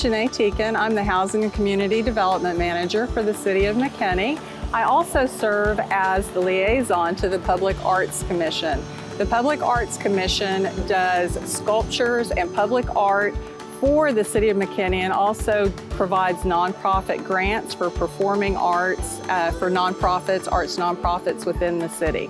Janae Teakin. I'm the Housing and Community Development Manager for the City of McKinney. I also serve as the liaison to the Public Arts Commission. The Public Arts Commission does sculptures and public art for the City of McKinney and also provides nonprofit grants for performing arts for nonprofits, arts nonprofits within the city.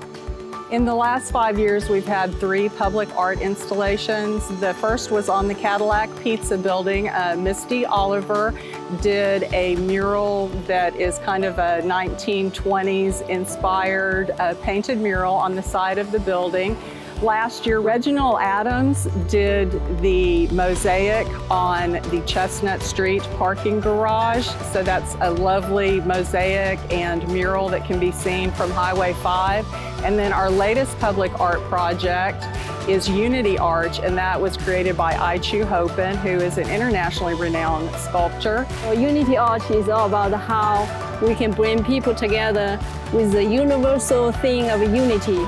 In the last 5 years, we've had 3 public art installations. The first was on the Cadillac Pizza building. Misty Oliver did a mural that is kind of a 1920s inspired painted mural on the side of the building. Last year, Reginald Adams did the mosaic on the Chestnut Street parking garage. So that's a lovely mosaic and mural that can be seen from Highway 5. And then our latest public art project is Unity Arch, and that was created by I Chu Hopin, who is an internationally renowned sculptor. Well, Unity Arch is all about how we can bring people together with the universal thing of unity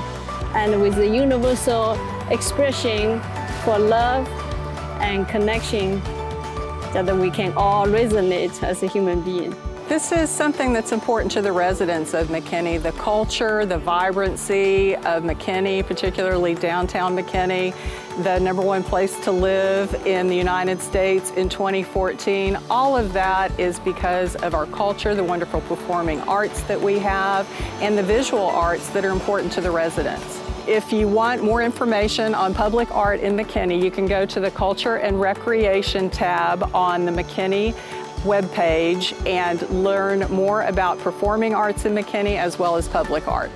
and with the universal expression for love and connection that we can all resonate as a human being. This is something that's important to the residents of McKinney, the culture, the vibrancy of McKinney, particularly downtown McKinney, the #1 place to live in the United States in 2014. All of that is because of our culture, the wonderful performing arts that we have, and the visual arts that are important to the residents. If you want more information on public art in McKinney, you can go to the Culture and Recreation tab on the McKinney webpage and learn more about performing arts in McKinney as well as public art.